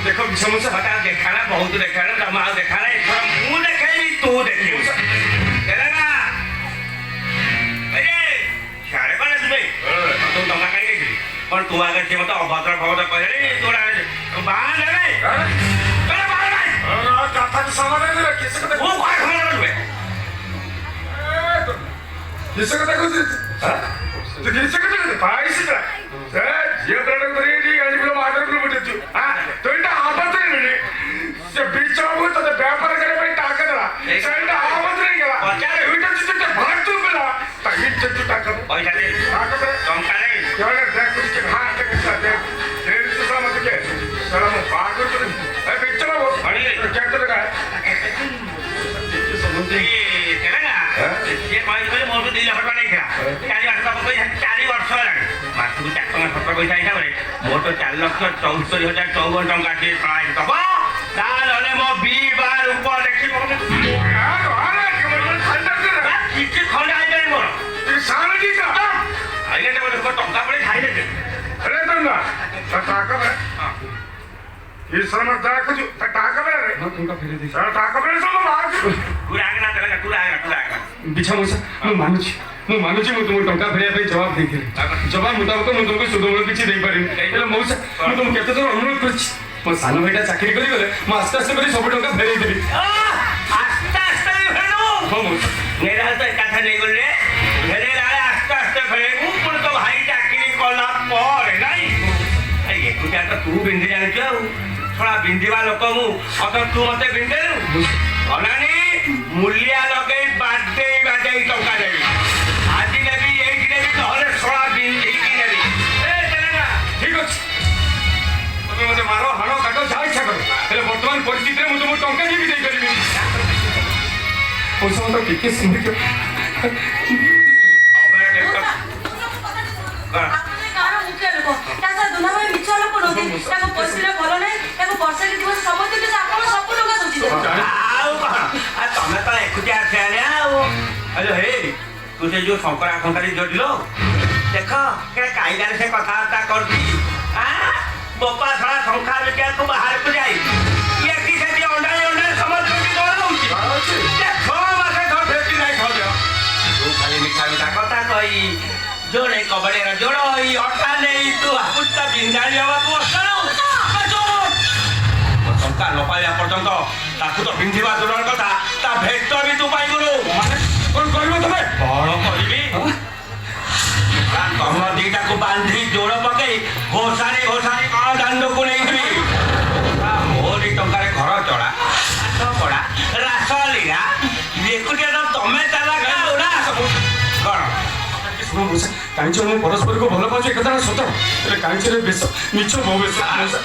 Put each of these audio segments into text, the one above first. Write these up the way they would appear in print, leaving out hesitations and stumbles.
देखो विषम से हटा देखाना बहुत देखाना जमा देखाना एथर मु देखेबी तू देखिबू देना अरे सारे कोन असबे तू टंका काई देखली पण तू आगे से मत अभद्र भवद कहले तोरा बाण रे अरे बाण नहीं कथा के सामने रे किसे को वो काय खबर रे किसे को देखो हां तो किसे को देखो पाइस का ए ये तरह करे जी आज बोलो मादर को बिटू हां तो इटा आबत रे से बीच में तो व्यापार करे भाई ताकत रा सेंटा आबत रे गेला पचारे उइटा चिते भाग तू बेला ताई चिते ताकत पैसा दे ताकत टंका नहीं केवल देख कुछ के हाथ के साथ दे से समझ के चलो मैं भाग तो ए बीच में वो अरे क्या तो लगा समुद्री तेरा ये माइल में मोर दिल हटवा नहीं था चारी वर्ष को 4 वर्ष लागे मासु 4 टका 17 पैसा हिसाब रे मोर तो 4,74,054 टका दे प्राइस दबो ताले मो 20 बार ऊपर देखि यार अरे केवल खंडा कर किछि खंडा आइ जाई मोर तू सामने की का आइले तो देखो टका पड़े खाइ दे अरे तंगा टाका बे हां ये समझ जा कुछ टाका बे रे हां तुमका फेरे दे सर टाका बे सब भाग तू आगे ना तेरा तू आगे बिछा मोसा मैं मानुची मु तुम टंका फेरिया पे जवाब देखे जवाब मुताबिक मु तुमको सुदूर किछि देई पारिन एला मोसा मु तुम केते तो अनुरोध करछि मो सानो बेटा चाकरी करी गले मु आस्ते आस्ते करी सब टंका फेरै देबी आस्ते आस्ते फेरनु हो मोसा मेरा तो कथा नहीं गले फेरे लाले आस्ते आस्ते फेरे मु पुन तो भाई चाकरी कला पर नहीं ए कुटा तो तू बिंदी जान छ थोड़ा बिंदीवा लोक मु अत तू मते बिंदेनु अनानी मूल्य लगे बाटे टंका देवी आज नेबी एक नेबी नहले सोळा बिंदी की नेबी ए चलेना ठीक अछि तुमे मते मारो हाणो काटो जा इच्छा करो हेले वर्तमान परिस्थिति रे मु तुम टंका देबी देई करबी पैसा तो के सुनि के अबे देखो आपने गारो मुख्य लोक तासा दुना भाई मिछ लोक नदी ताको पैसा भलो नै ताको वर्षा के दिवस समझ के आपण सब लोक सोची आउ आ तमे तो एकुटिया खेले आउ हेलो हे तू से जो शंकरा खंकारी जोड़िलो देख के कायदा से कथा करती हां बोपा थोड़ा संखा बेटा तू बाहर को जाई ये की से अंडा समझ के दौड़ाउची देखो मासे धर भेटी नहीं खो दे तू खाली मिठा कथा कही जोड़े कबड़े रा जोड़ो ई अटा नहीं तू आपुता बिंदाली हवा तू असनो टंका न पाइला पर्यंत ताकू तो बिंधिबा दूर कथा ता भेट भी तू पाई गुरु माने कोन करबो तमे कोन करबी तम दीटा को बांधी जोड़ पकई घोषारी का दांड को नहीं भी मोरी टंका रे घर चला तो पड़ा रासलीला देखुटिया तो तमे चला का उड़ा कोन सुनो मुसा कांचो मु परस्पर को भलो पाछे कथा सत એટલે કાંચરે બેસ નીચો બહુ બેસ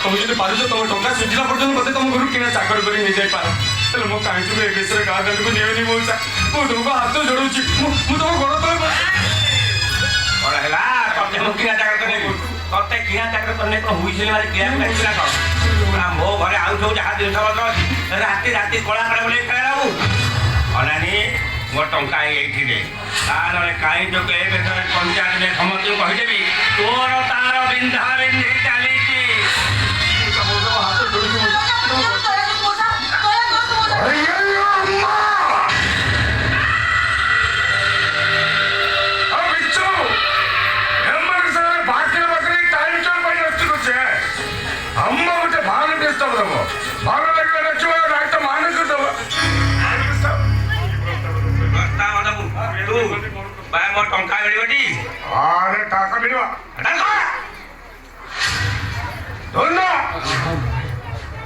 તમે যদি પારજો તમે ટંકા સુજીલા પર્યંત મતે તમ ગુરુ કિના ચાકર કરી નહીં જાય પાર એટલે મો કાંચો રે બેસરે કા દંડ को नेवनी मोसा मु तुमको हाथ जोड़ुची मु तुम गोड़ तले बड़ा हैला तते मु किना चाकर करने तते किना चाकर करने को हुइसिले वाली किया नहीं ना का मो घरे आउ जो जहा दिन सब राती कोला करे बोले खेलाबू अनानी मो टंका एठी दे तारे काई जो के बेटर पंचायत में समझ कहि देबी तोर तार बिंधा बिंधी चाली छी सब लोग हाथ जोड़ी बाय मोर टंका मिलबटी अरे टाका मिलबा टाका दोना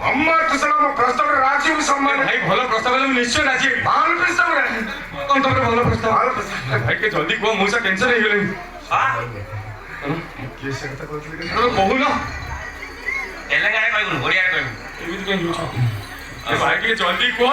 अम्मा तुसला प्रस्ताव राजी सम्मान भाई भलो प्रस्ताव ले निश्चय राजी बाल प्रस्ताव रे कोन तो भलो प्रस्ताव भाई के जल्दी को मुसा कैंसर हे गेले हां के से कथा कहतले के कहू ना एला जाय कहू बढ़िया कहू एमिति के जुछ ए भाई के जल्दी को